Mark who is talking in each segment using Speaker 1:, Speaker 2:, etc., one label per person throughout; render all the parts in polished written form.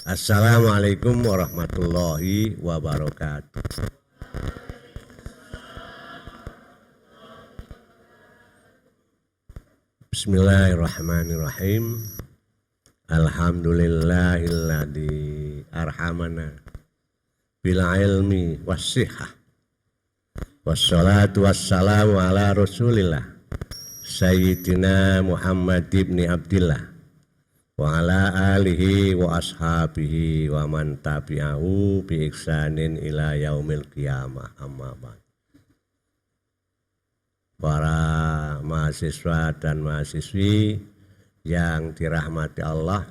Speaker 1: Assalamualaikum warahmatullahi wabarakatuh. Bismillahirrahmanirrahim. Alhamdulillahilladzi arhamana bil ilmi wassihah. Wassalatu wassalamu ala Rasulillah Sayyidina Muhammad ibn Abdillah wa ala alihi wa ashabihi wa man tabi'ahu bi ihsanin ila yaumil qiyamah, amma ba'd. Para mahasiswa dan mahasiswi yang dirahmati Allah,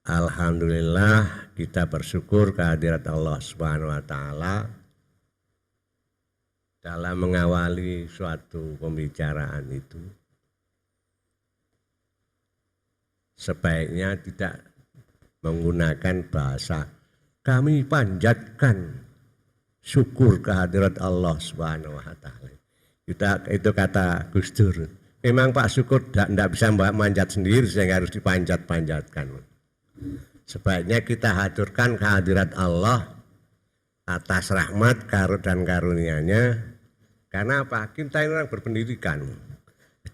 Speaker 1: alhamdulillah kita bersyukur kehadirat Allah Subhanahu wa taala dalam mengawali suatu pembicaraan itu. Sebaiknya tidak menggunakan bahasa kami panjatkan syukur kehadirat Allah Subhanahu wa taala. Itu kata Gus Dur. Memang Pak Syukur tidak bisa manjat sendiri sehingga harus dipanjat-panjatkan. Sebaiknya kita haturkan kehadirat Allah atas rahmat dan karunia-Nya. Karena apa? Kita ini orang berpendidikan.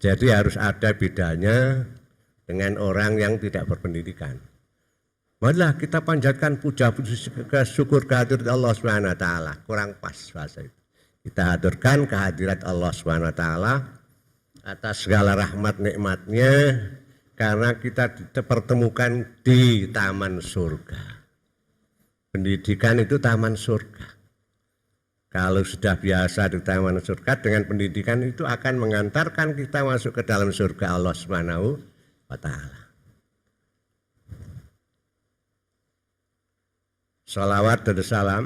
Speaker 1: Jadi harus ada bedanya dengan orang yang tidak berpendidikan. Marilah kita panjatkan puja-puji syukur kehadirat Allah Subhanahu wa taala. Kurang pas bahasa itu. Kita haturkan kehadirat Allah Subhanahu wa taala atas segala rahmat nikmatnya karena kita dipertemukan di taman surga. Pendidikan itu taman surga. Kalau sudah biasa di taman surga, dengan pendidikan itu akan mengantarkan kita masuk ke dalam surga Allah Subhanahu wa taala. Salawat dan salam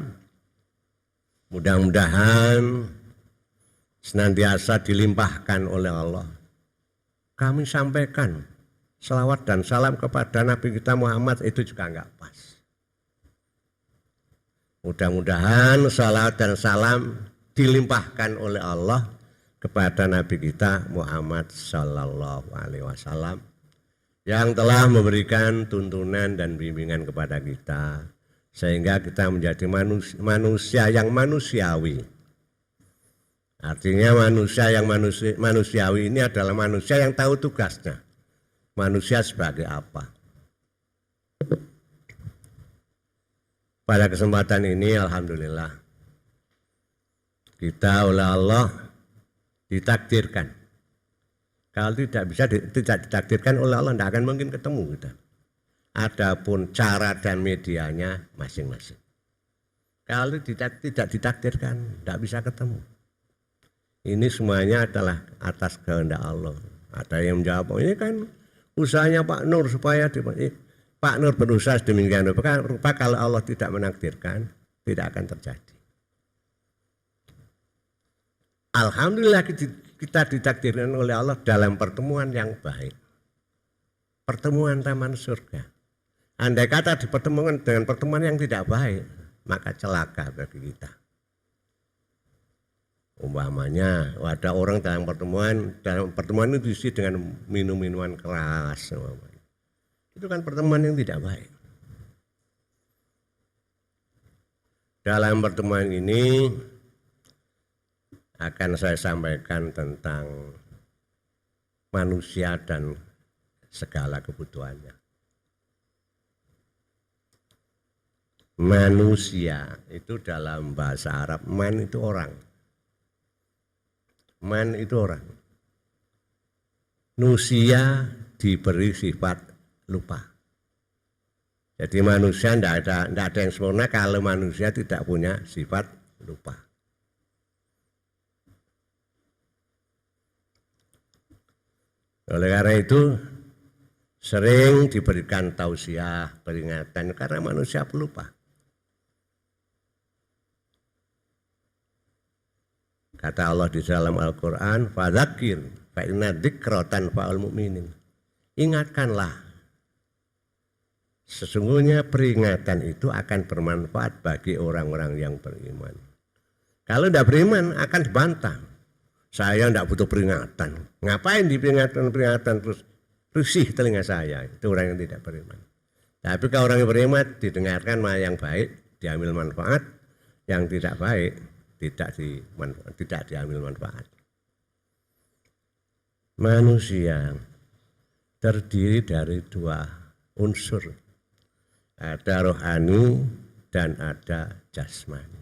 Speaker 1: mudah-mudahan senantiasa dilimpahkan oleh Allah. Kami sampaikan salawat dan salam kepada Nabi kita Muhammad itu juga enggak pas. Mudah-mudahan salawat dan salam dilimpahkan oleh Allah kepada Nabi kita Muhammad Sallallahu Alaihi Wasallam yang telah memberikan tuntunan dan bimbingan kepada kita sehingga kita menjadi manusia yang manusiawi. Artinya manusia yang manusiawi ini adalah manusia yang tahu tugasnya. Manusia sebagai apa? Pada kesempatan ini alhamdulillah kita oleh Allah ditakdirkan. Kalau tidak ditakdirkan oleh Allah tidak akan mungkin ketemu kita. Adapun cara dan medianya masing-masing. Kalau tidak ditakdirkan tidak bisa ketemu. Ini semuanya adalah atas kehendak Allah. Ada yang menjawab, ini kan usahanya Pak Nur supaya Pak Nur berusaha demikian rupa, kalau Allah tidak menakdirkan tidak akan terjadi. Alhamdulillah kita ditakdirkan oleh Allah dalam pertemuan yang baik. Pertemuan taman surga. Andai kata dipertemukan dengan pertemuan yang tidak baik, maka celaka bagi kita. Umpamanya ada orang dalam pertemuan itu diisi dengan minum-minuman keras. Itu kan pertemuan yang tidak baik. Dalam pertemuan ini akan saya sampaikan tentang manusia dan segala kebutuhannya. Manusia itu dalam bahasa Arab, man itu orang. Man itu orang. Nusia diberi sifat lupa. Jadi manusia tidak ada yang sempurna kalau manusia tidak punya sifat lupa. Oleh karena itu sering diberikan tausiah, peringatan karena manusia pelupa. Kata Allah di dalam Al-Quran, fadzakir fa inna dzikra tanfa'ul mu'minin. Ingatkanlah, sesungguhnya peringatan itu akan bermanfaat bagi orang-orang yang beriman. Kalau tidak beriman akan dibantah. Saya tidak butuh peringatan. Ngapain diperingatkan terus risih telinga saya? Itu orang yang tidak beriman. Tapi kalau orang yang berhemat didengarkan yang baik, diambil manfaat, yang tidak baik tidak diambil manfaat. Manusia terdiri dari dua unsur, ada rohani dan ada jasmani.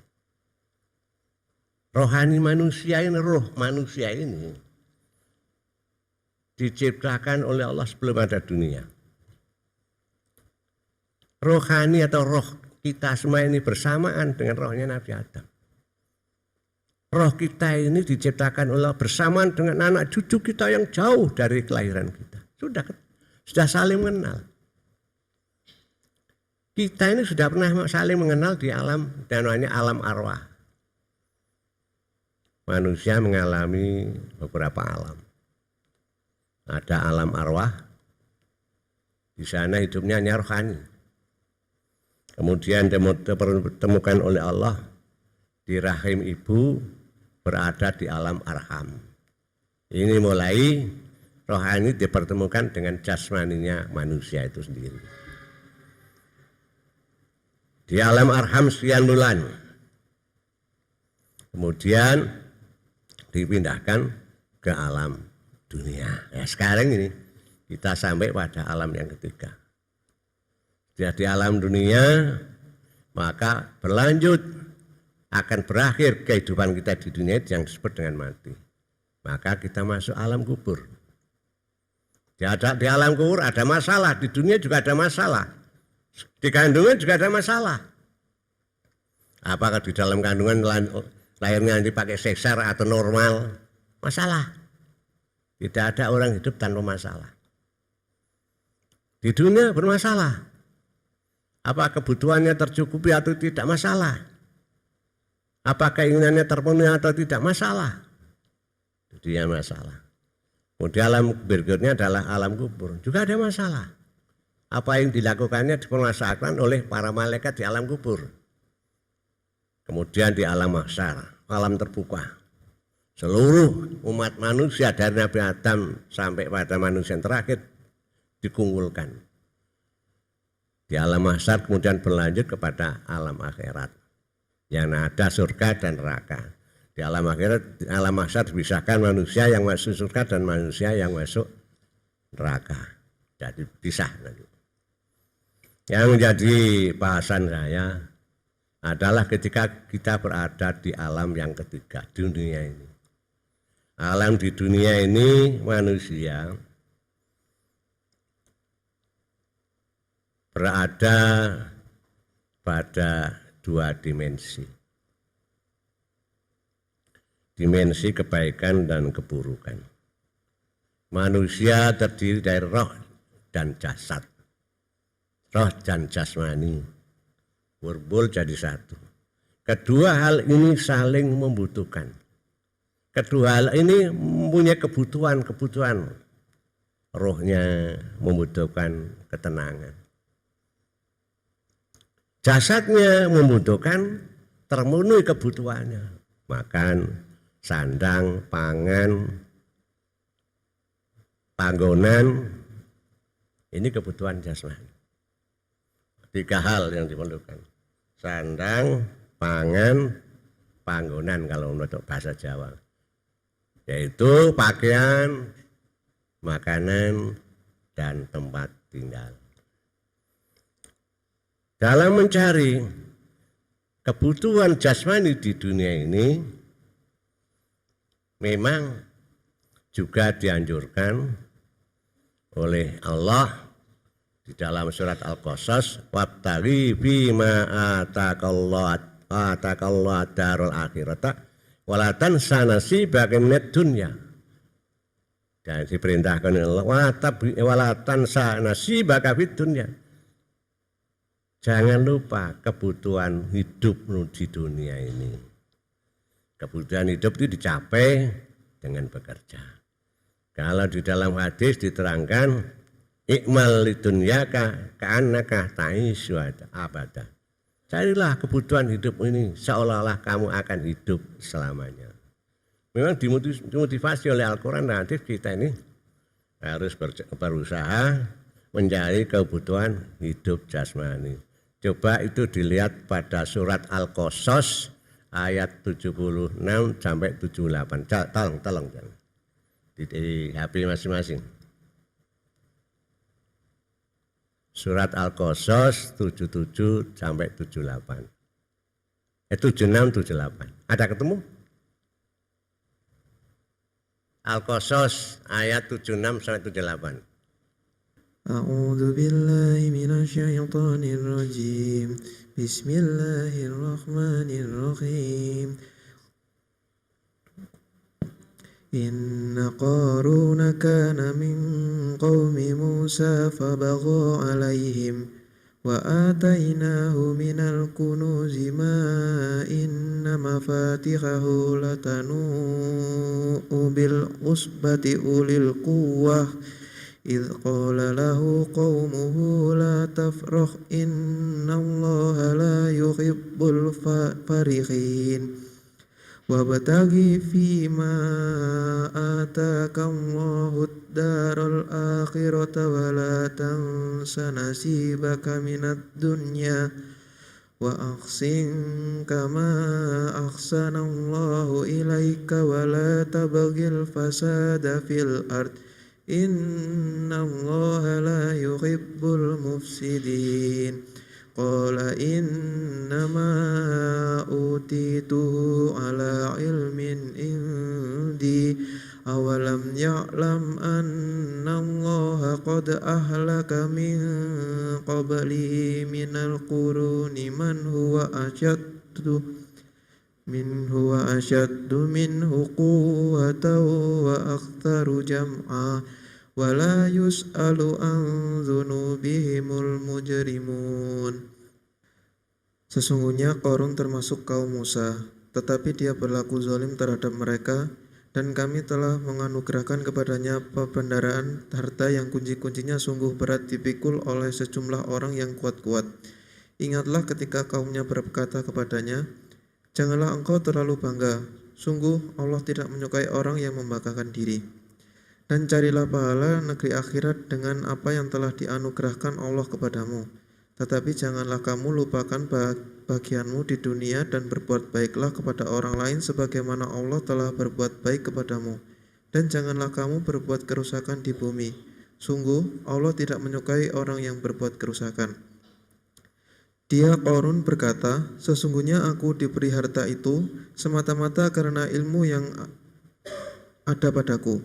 Speaker 1: Rohani manusia ini, roh manusia ini diciptakan oleh Allah sebelum ada dunia. Rohani atau roh kita semua ini bersamaan dengan rohnya Nabi Adam. Roh kita ini diciptakan oleh Allah bersamaan dengan anak cucu kita yang jauh dari kelahiran kita. Sudah saling mengenal. Kita ini sudah pernah saling mengenal di alam dan namanya alam arwah. Manusia mengalami beberapa alam. Ada alam arwah, di sana hidupnya hanya rohani. Kemudian ditemukan oleh Allah di rahim ibu berada di alam arham. Ini mulai rohani dipertemukan dengan jasmaninya manusia itu sendiri. Di alam arham sekian bulan. Kemudian dipindahkan ke alam dunia. Ya, sekarang ini kita sampai pada alam yang ketiga. Sudah di alam dunia, maka berlanjut akan berakhir kehidupan kita di dunia yang disebut dengan mati. Maka kita masuk alam kubur. Di alam kubur ada masalah, di dunia juga ada masalah. Di kandungan juga ada masalah. Apakah di dalam kandungan lahirnya nanti pakai sesar atau normal? Masalah. Tidak ada orang hidup tanpa masalah. Di dunia bermasalah. Apa kebutuhannya tercukupi atau tidak masalah. Apa keinginannya terpenuhi atau tidak masalah. Itu dia masalah. Kemudian alam berikutnya adalah alam kubur. Juga ada masalah. Apa yang dilakukannya dipermasalahkan oleh para malaikat di alam kubur. Kemudian di alam mahsyar, alam terbuka. Seluruh umat manusia dari Nabi Adam sampai pada manusia yang terakhir dikumpulkan. Di alam mahsyar kemudian berlanjut kepada alam akhirat. Yang ada surga dan neraka. Di alam akhirat, di alam mahsyar dipisahkan manusia yang masuk surga dan manusia yang masuk neraka. Jadi pisah nanti. Yang menjadi bahasan saya adalah ketika kita berada di alam yang ketiga, di dunia ini. Alam di dunia ini manusia berada pada dua dimensi. Dimensi kebaikan dan keburukan. Manusia terdiri dari roh dan jasad. Roh dan jasmani berkumpul jadi satu. Kedua hal ini saling membutuhkan. Kedua hal ini mempunyai kebutuhan. Rohnya membutuhkan ketenangan. Jasadnya membutuhkan termenuhi kebutuhannya. Makan, sandang, pangan, panggonan. Ini kebutuhan jasmani. Tiga hal yang diperlukan. Sandang, pangan, panggonan kalau menurut bahasa Jawa. Yaitu pakaian, makanan, dan tempat tinggal. Dalam mencari kebutuhan jasmani di dunia ini, memang juga dianjurkan oleh Allah di dalam surat Al-Qasas, wabtaghi bima atakallahu darul akhirata wala tansa nasibaka minad dunya. Dan diperintahkan oleh Allah, wala tansa nasibaka fid dunya. Jangan lupa kebutuhan hidup di dunia ini. Kebutuhan hidup itu dicapai dengan bekerja. Kalau di dalam hadis diterangkan, ikmal lidunyaka ka'annaka ta'isyu abada. Carilah kebutuhan hidup ini seolah-olah kamu akan hidup selamanya. Memang dimotivasi oleh Al-Quran dan hadis kita ini harus berusaha mencari kebutuhan hidup jasmani. Coba itu dilihat pada surat Al-Qasas ayat 76 sampai 78. Tolong di HP masing-masing. Surat Al-Qasas 77 sampai 78. 76 78. Ada ketemu? Al-Qasas ayat 76 sampai 78.
Speaker 2: A'udzu billahi minasyaitonir rajim. Bismillahirrahmanirrahim. Inna Qaruna kana min qaumi Musa fabagha alaihim wa atainahu minal kunuzi ma inna mafatihahu latanu bil usbati ulil quwwah idh qala lahu qaumuhu la tafrah innallaha la yuhibbul farihin wabtaghi fima ataka Allahu ad-daral akhirata wa la tansa nasibaka minad dunya wa ahsin kama ahsana Allahu ilaika wa la tabghil fasada fil ard innallaha la yuhibbul mufsidin. Qala innama utituhu ala ilmin indi awalam ya'lam anna Allaha qad ahlaka min qabli minal quruni man huwa ashaddu minhu quwwatan wa aktharu jam'a wala yus'alu an dzunubihimul mujrimun. Sesungguhnya Qarun termasuk kaum Musa, tetapi dia berlaku zalim terhadap mereka, dan kami telah menganugerahkan kepadanya perbendaharaan harta yang kunci-kuncinya sungguh berat dipikul oleh sejumlah orang yang kuat-kuat. Ingatlah ketika kaumnya berkata kepadanya, janganlah engkau terlalu bangga, sungguh Allah tidak menyukai orang yang membanggakan diri. Dan carilah pahala negeri akhirat dengan apa yang telah dianugerahkan Allah kepadamu. Tetapi janganlah kamu lupakan bagianmu di dunia dan berbuat baiklah kepada orang lain sebagaimana Allah telah berbuat baik kepadamu. Dan janganlah kamu berbuat kerusakan di bumi. Sungguh Allah tidak menyukai orang yang berbuat kerusakan. Dia Qarun berkata, sesungguhnya aku diberi harta itu semata-mata karena ilmu yang ada padaku.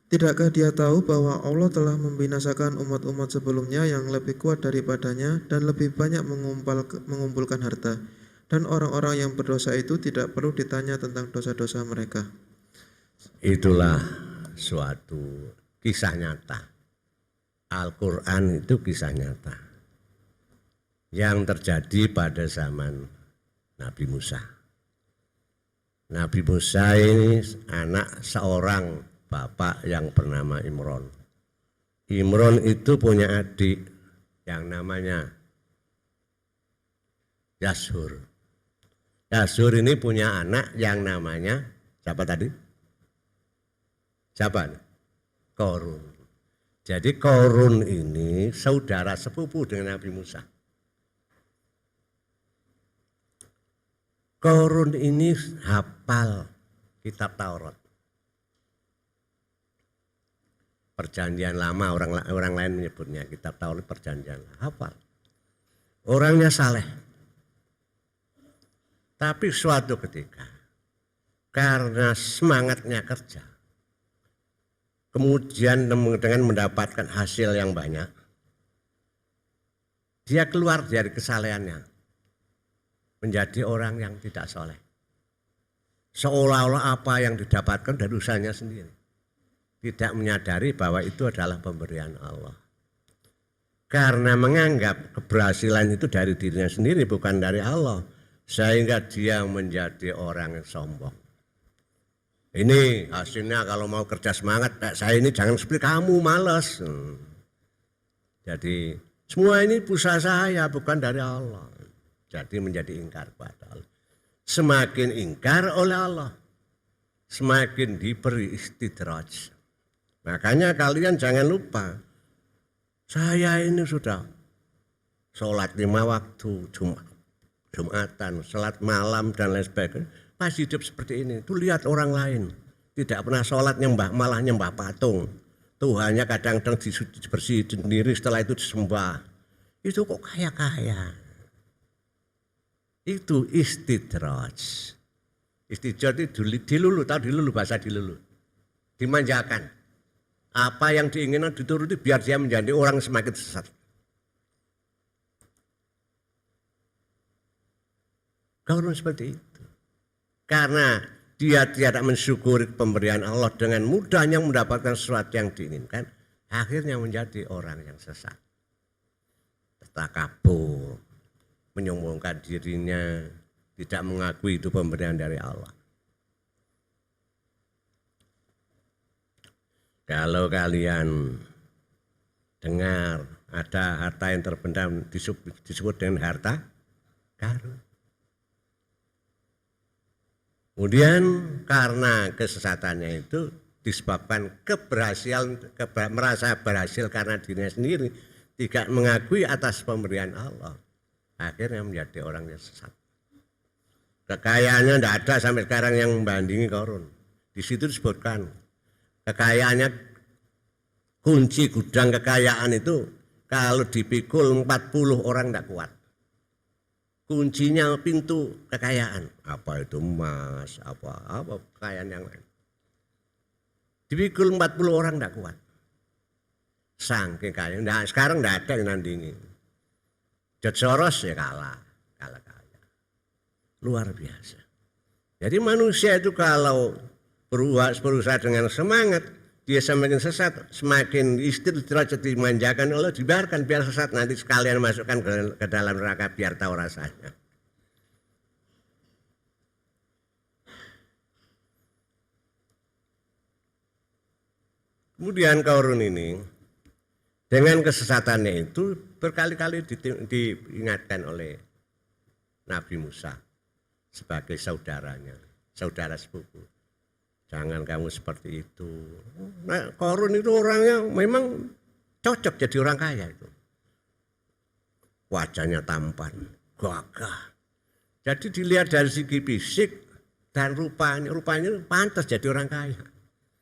Speaker 2: Tidakkah dia tahu bahwa Allah telah membinasakan umat-umat sebelumnya yang lebih kuat daripadanya dan lebih banyak mengumpulkan harta. Dan orang-orang yang berdosa itu tidak perlu ditanya tentang dosa-dosa mereka.
Speaker 1: Itulah suatu kisah nyata. Al-Quran itu kisah nyata yang terjadi pada zaman Nabi Musa. Nabi Musa ini anak seorang bapak yang bernama Imron. Imron itu punya adik yang namanya Yashur. Yashur ini punya anak yang namanya siapa tadi? Siapa? Qarun. Jadi Qarun ini saudara sepupu dengan Nabi Musa. Qarun ini hafal kitab Taurat. Perjanjian lama, orang lain menyebutnya kitab Taurat perjanjian lama. Hafal. Orangnya saleh. Tapi suatu ketika karena semangatnya kerja, kemudian dengan mendapatkan hasil yang banyak, dia keluar dari kesalehannya menjadi orang yang tidak soleh. Seolah-olah apa yang didapatkan dari usahanya sendiri. Tidak menyadari bahwa itu adalah pemberian Allah. Karena menganggap keberhasilan itu dari dirinya sendiri bukan dari Allah. Sehingga dia menjadi orang yang sombong. Ini hasilnya kalau mau kerja semangat, saya ini jangan seperti kamu, malas. Jadi semua ini usaha saya bukan dari Allah. Jadi menjadi ingkar pada Allah. Semakin ingkar oleh Allah, semakin diberi istidraj. Makanya kalian jangan lupa, Saya ini sudah sholat 5 waktu, Jumatan, sholat malam dan lain sebagainya. Masih hidup seperti ini. Tuh lihat orang lain. Tidak pernah sholat malah nyembah patung. Tuhannya kadang-kadang dibersihin sendiri, setelah itu disembah. Itu kok kaya-kaya. Itu istidraj. Istidraj itu dilulu, tahu dilulu, bahasa dilulu. Dimanjakan. Apa yang diinginkan dituruti biar dia menjadi orang semakin sesat. Karena seperti itu. Karena dia tidak mensyukuri pemberian Allah dengan mudahnya mendapatkan sesuatu yang diinginkan, akhirnya menjadi orang yang sesat. Takabur, menyombongkan dirinya, tidak mengakui itu pemberian dari Allah. Kalau kalian dengar ada harta yang terpendam disebut dengan harta karun. Kemudian karena kesesatannya itu disebabkan merasa berhasil karena dirinya sendiri, tidak mengakui atas pemberian Allah, akhirnya menjadi orang yang sesat. Kekayaannya tidak ada sampai sekarang yang membandingi Qarun. Di situ disebutkan kekayaannya, kunci gudang kekayaan itu kalau dipikul 40 orang tidak kuat. Kuncinya pintu kekayaan, apa itu emas, apa kekayaan yang lain. Dipikul 40 orang tidak kuat. Saking kaya. Nah, sekarang tidak ada yang nandingi. George Soros ya kalah kaya. Luar biasa. Jadi manusia itu kalau berusaha dengan semangat, dia semakin sesat, semakin istidraj dimanjakan Allah, dibiarkan biar sesat, nanti sekalian masukkan ke dalam neraka biar tahu rasanya. Kemudian Qarun ini dengan kesesatannya itu berkali-kali diingatkan oleh Nabi Musa sebagai saudaranya, saudara sepupu. Jangan kamu seperti itu. Nah, Qarun itu orangnya memang cocok jadi orang kaya itu. Wajahnya tampan, gagah. Jadi dilihat dari segi fisik dan rupanya pantas jadi orang kaya.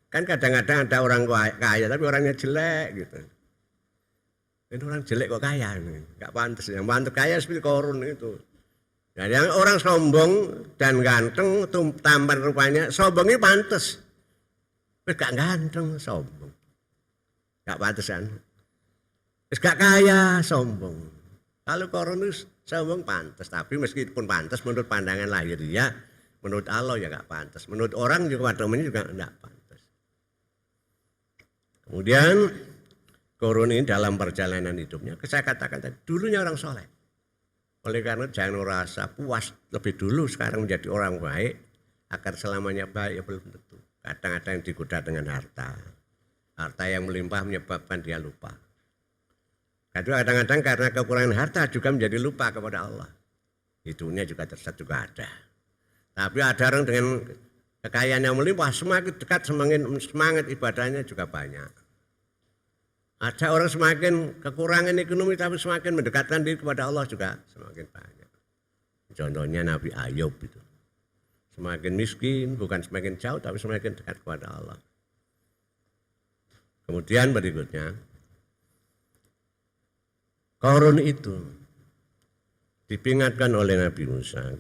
Speaker 1: Kan kadang-kadang ada orang kaya tapi orangnya jelek gitu. Ini orang jelek kok kaya, nggak pantas. Yang pantas kaya seperti Qarun itu. Nah, yang orang sombong dan ganteng, tampan rupanya, sombongnya pantas. Tapi gak ganteng, sombong. Gak pantas kan. Gak kaya, sombong. Kalau Qarun itu sombong pantas, tapi meskipun pantas menurut pandangan lahir dia, menurut Allah ya gak pantas. Menurut orang juga pada umumnya juga gak pantas. Kemudian Qarun ini dalam perjalanan hidupnya, saya katakan tadi, dulunya orang soleh. Oleh karena jangan merasa puas lebih dulu sekarang menjadi orang baik, agar selamanya baik ya belum tentu. Kadang-kadang digoda dengan harta. Harta yang melimpah menyebabkan dia lupa. Kadang-kadang karena kekurangan harta juga menjadi lupa kepada Allah. Hidupnya juga tersesat juga ada. Tapi ada orang dengan kekayaan yang melimpah semakin dekat semakin semangat ibadahnya juga banyak. Ada orang semakin kekurangan ekonomi tapi semakin mendekatkan diri kepada Allah juga semakin banyak. Contohnya Nabi Ayub itu. Semakin miskin bukan semakin jauh tapi semakin dekat kepada Allah. Kemudian berikutnya, Qarun itu diperingatkan oleh Nabi Musa.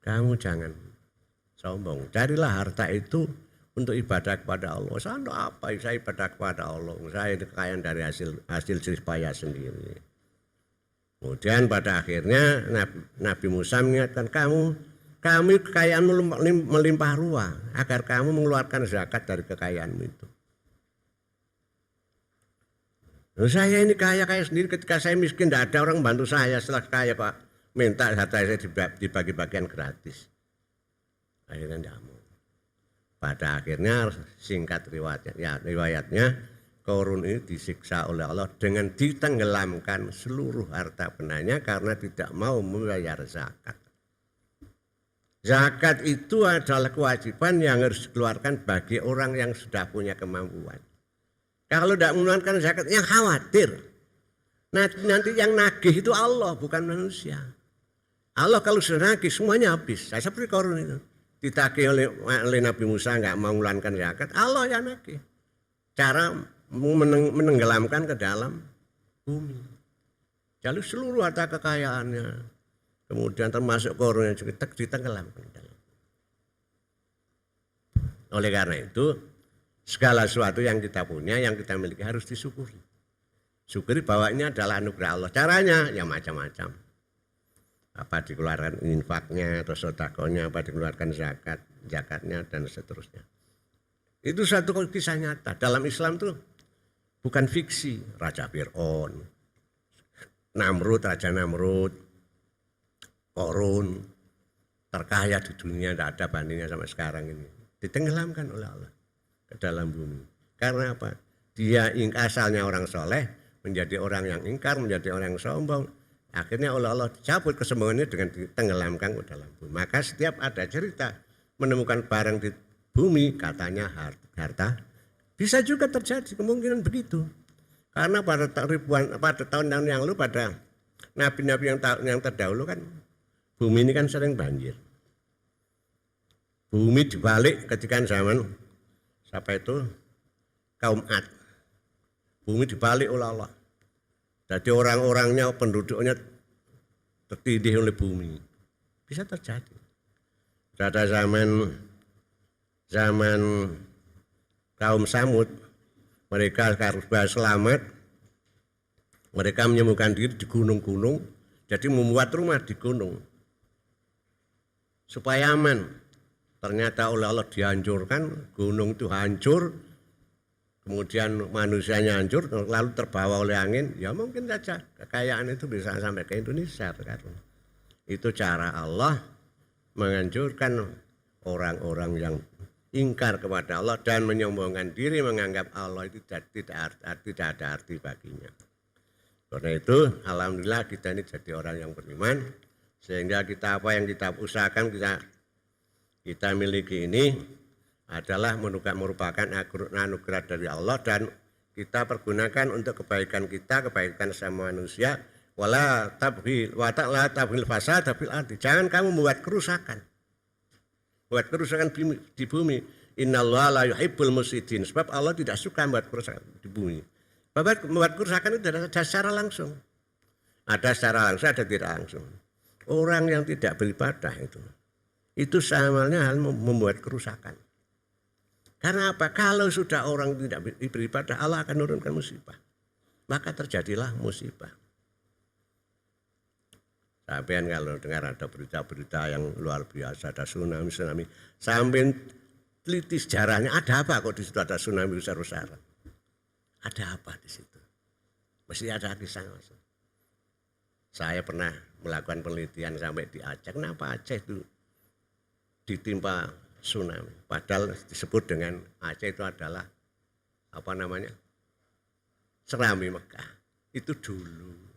Speaker 1: Kamu jangan sombong, carilah harta itu untuk ibadah kepada Allah. Saya ibadah kepada Allah. Saya kekayaan dari hasil jerih payah sendiri. Kemudian pada akhirnya Nabi Musa mengingatkan kami kekayaan melimpah ruah agar kamu mengeluarkan zakat dari kekayaanmu itu. Saya ini kaya sendiri, ketika saya miskin tidak ada orang bantu saya, setelah kaya Pak minta harta saya dibagi-bagian gratis. Akhirnya tidak mau. Pada akhirnya singkat riwayatnya Qarun ini disiksa oleh Allah dengan ditenggelamkan seluruh harta bendanya karena tidak mau membayar zakat. Zakat itu adalah kewajiban yang harus dikeluarkan bagi orang yang sudah punya kemampuan. Kalau tidak mengeluarkan zakat, yang khawatir. Nanti yang nagih itu Allah, bukan manusia. Allah kalau sudah nagih semuanya habis. Saya seperti Korun itu. Ditagih oleh Nabi Musa nggak mau mengeluarkan zakat, Allah yang nagih. Cara menenggelamkan ke dalam bumi. Jadi seluruh harta kekayaannya, kemudian termasuk Korun juga ditenggelamkan ke dalam. Oleh karena itu, segala sesuatu yang kita punya, yang kita miliki harus disyukuri. Syukuri bahwa ini adalah anugerah Allah. Caranya ya macam-macam. Apa dikeluarkan infaknya atau sedekahnya, apa dikeluarkan zakatnya dan seterusnya. Itu satu kisah nyata. Dalam Islam tuh bukan fiksi. Raja Fir'aun, Raja Namrud, Korun, terkaya di dunia, tidak ada bandingnya sampai sekarang ini. Ditenggelamkan oleh Allah ke dalam bumi. Karena apa? Dia asalnya orang soleh, menjadi orang yang ingkar, menjadi orang yang sombong. Akhirnya oleh Allah dicabut kesombongannya dengan ditenggelamkan ke dalam bumi. Maka setiap ada cerita menemukan barang di bumi, katanya harta, bisa juga terjadi kemungkinan begitu. Karena pada tahun-tahun yang lalu, pada nabi-nabi yang terdahulu kan, bumi ini kan sering banjir. Bumi dibalik ketika zaman siapa itu kaum Ad. Bumi dibalik oleh Allah. Jadi orang-orangnya, penduduknya tertindih oleh bumi. Bisa terjadi. Pada zaman kaum Samud, mereka harus selamat. Mereka menyembuhkan diri di gunung-gunung. Jadi membuat rumah di gunung supaya aman. Ternyata oleh Allah dihancurkan, gunung itu hancur, kemudian manusianya hancur, lalu terbawa oleh angin. Ya mungkin saja kekayaan itu bisa sampai ke Indonesia sekarang. Itu cara Allah menghancurkan orang-orang yang ingkar kepada Allah dan menyombongkan diri, menganggap Allah itu tidak ada arti baginya. Karena itu alhamdulillah kita ini jadi orang yang beriman, sehingga kita apa yang kita usahakan kita miliki ini adalah merupakan anugerah dari Allah dan kita pergunakan untuk kebaikan kita, kebaikan sama manusia. Wala tabghil fasad fil ardi. Jangan kamu membuat kerusakan. Buat kerusakan di bumi. Innallaha la yuhibbul mufsidin. Sebab Allah tidak suka membuat kerusakan di bumi. Membuat kerusakan itu ada secara langsung. Ada secara langsung, ada tidak langsung. Orang yang tidak beribadah itu samanya hal membuat kerusakan. Karena apa? Kalau sudah orang tidak beribadah, Allah akan menurunkan musibah. Maka terjadilah musibah. Sampai kalau dengar ada berita-berita yang luar biasa, ada tsunami, sampai teliti sejarahnya, ada apa kok di situ ada tsunami besar-besaran? Ada apa di situ? Mesti ada kisah. Saya pernah melakukan penelitian sampai di Aceh. Kenapa Aceh itu ditimpa tsunami? Padahal disebut dengan Aceh itu adalah Serambi Mekah. Itu dulu.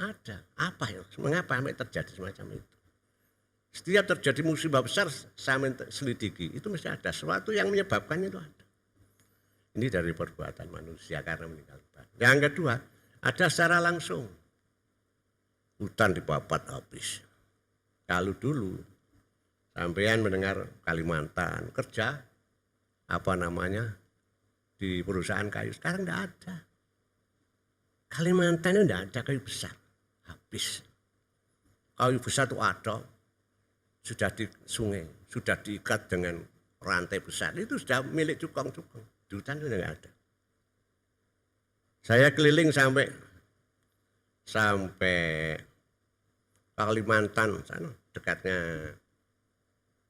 Speaker 1: Ada. Apa ya? Mengapa sampai terjadi semacam itu? Setiap terjadi musibah besar sampai selidiki, itu mesti ada sesuatu yang menyebabkannya itu ada. Ini dari perbuatan manusia karena meninggalkan. Yang kedua, ada secara langsung. Hutan dibabat habis. Kalau dulu sampean mendengar Kalimantan kerja di perusahaan kayu, sekarang tidak ada. Kalimantan itu tidak ada kayu besar, habis. Kayu besar itu ada, sudah di sungai, sudah diikat dengan rantai besar, itu sudah milik cukong-cukong. Di hutan itu tidak ada. Saya keliling sampai Kalimantan sana, dekatnya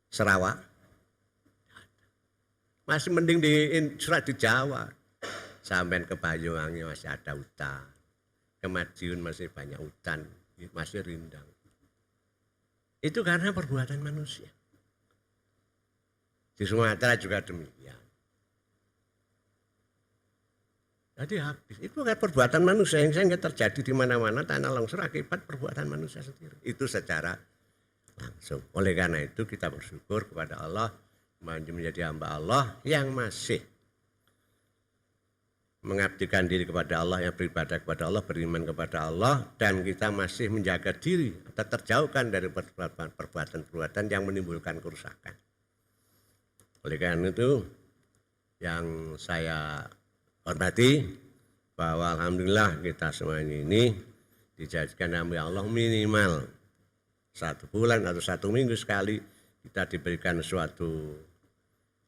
Speaker 1: Sarawak. Masih mending di Jawa. Sampai ke Banyuwangi masih ada hutan. Ke Madiun masih banyak hutan, masih rindang. Itu karena perbuatan manusia. Di Sumatera juga demikian. Jadi habis. Itu kan perbuatan manusia yang sehingga terjadi di mana-mana tanah longsor akibat perbuatan manusia sendiri. Itu secara langsung. Oleh karena itu kita bersyukur kepada Allah menjadi hamba Allah yang masih mengabdikan diri kepada Allah, yang beribadah kepada Allah, beriman kepada Allah, dan kita masih menjaga diri atau terjauhkan dari perbuatan-perbuatan yang menimbulkan kerusakan. Oleh karena itu yang saya hormati bahwa alhamdulillah kita semuanya ini dijadikan oleh Allah minimal 1 bulan atau 1 minggu sekali kita diberikan suatu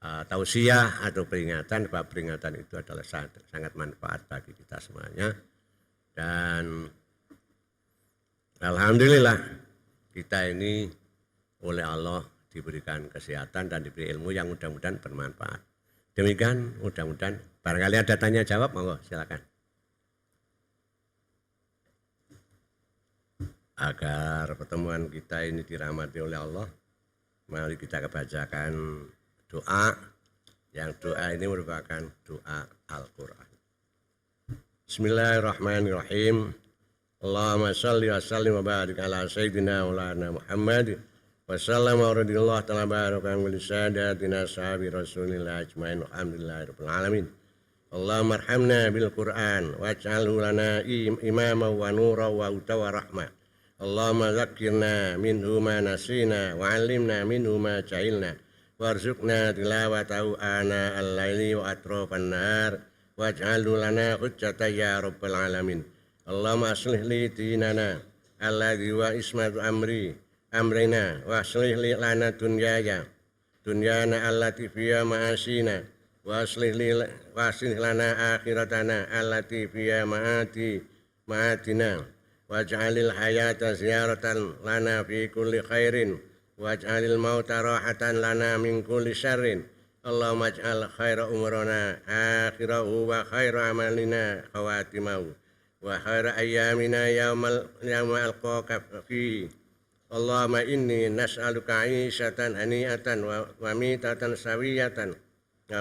Speaker 1: tausiah atau peringatan, bahwa peringatan itu adalah sangat manfaat bagi kita semuanya. Dan alhamdulillah kita ini oleh Allah diberikan kesehatan dan diberi ilmu yang mudah-mudahan bermanfaat. Demikian, mudah-mudahan barangkali ada tanya jawab, monggo silakan. Agar pertemuan kita ini dirahmati oleh Allah, mari kita bacakan doa, yang doa ini merupakan doa Al-Quran. Bismillahirrahmanirrahim. Allahumma salli wa sallim wa barik ala sayyidina Maulana Muhammad wa sallam wa radiyallahu ta'ala barakan wa lisadatina sahabi rasulillah ajmain alhamdulillahirabbil alamin. Allahumma arhamna bil Qur'an waj'alhu lana imama wa nura wa huda wa rahmah. Allahumma zakkirna minhu ma nasina wa 'allimna minhu ma jahilna warzuqna tilawatahu ana al-laili wa atrafan nahar waj'alhu lana hujjatan ya rabbal alamin. Allahumma aslih li dinana alladhi wa ismatu amrina wa aslih li lana dunyana allati fiha ma'asina wa aslih lana akhiratana allati fiha ma'atina waj'alil hayata ziyaratan lana fi kulli khairin waj'alil mauta rahatan lana min kulli syarrin. Allahumma ij'al khaira umrana akhirahu wa khaira amalina khawatimahu wa khaira ayyamina yawma alqaka fi. Allahumma inni nas'aluka 'ishatan hani'atan wa mitatan sawiyatan wa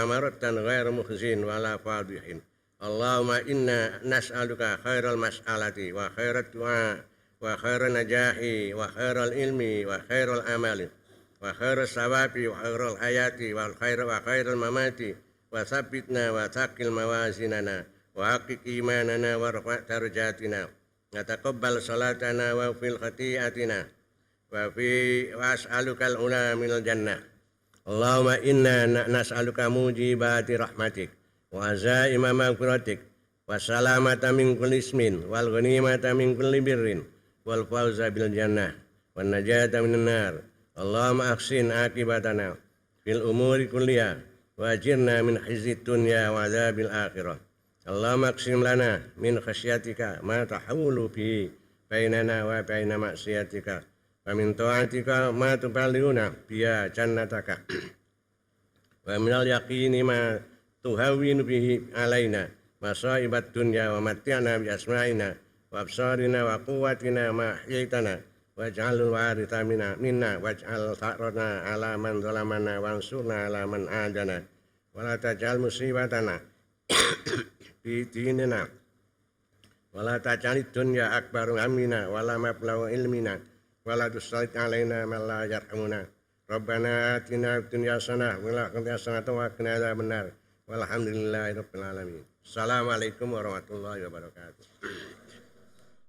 Speaker 1: martan ghairu mukhzin wa la fadihin. Allahumma inna nas'aluka khairal mas'alati wa khairat du'a wa khairan najahi wa khairal ilmi wa khairal amali wa khairas sawabi wa khairal hayati wa khairal mamati wa tsabbitna wa tsaqil mawazinana wa haqiq imanana wa rafa' darajatina wa taqabbal salatana wa fil khati'atina wa as'alukal ula minal jannah. Allahumma inna nas'aluka mujibati rahmatik wa azaima maghfiratik wa salamata min kulli ismin wal ghanimata min kulli birrin wal fawza bil jannah wan najata minan nar. Allahumma ahsin akibatana fil umuri kulliha wa ajirna min khizyid dunya wa adzabil akhirah. Allahumma aqsim lana min khasyatika ma tahawulu bihi bainana wa baina maksiatika wa min ta'atika ma tuballighuna biya jannataka wa minal yaqini ma tuhawwinu bihi alaina masaibat dunya wa matti'na bi asma'ina wa absarina wa quwwatina ma ahyaitana waj'alhu waritha minna waj'al tha'rana ala man zalamana wansurna ala man adana wa la taj'al musibatana fi dinina wa la taj'al dunya akbar hamina wa la mablagha ilmina wa la tusallit alaina man la yarhamuna. Rabbana atina fid dunya hasanah wa fil akhirati hasanah wa qina adzabannar. Walhamdulillahirabbil alamin. Assalamualaikum warahmatullahi wabarakatuh.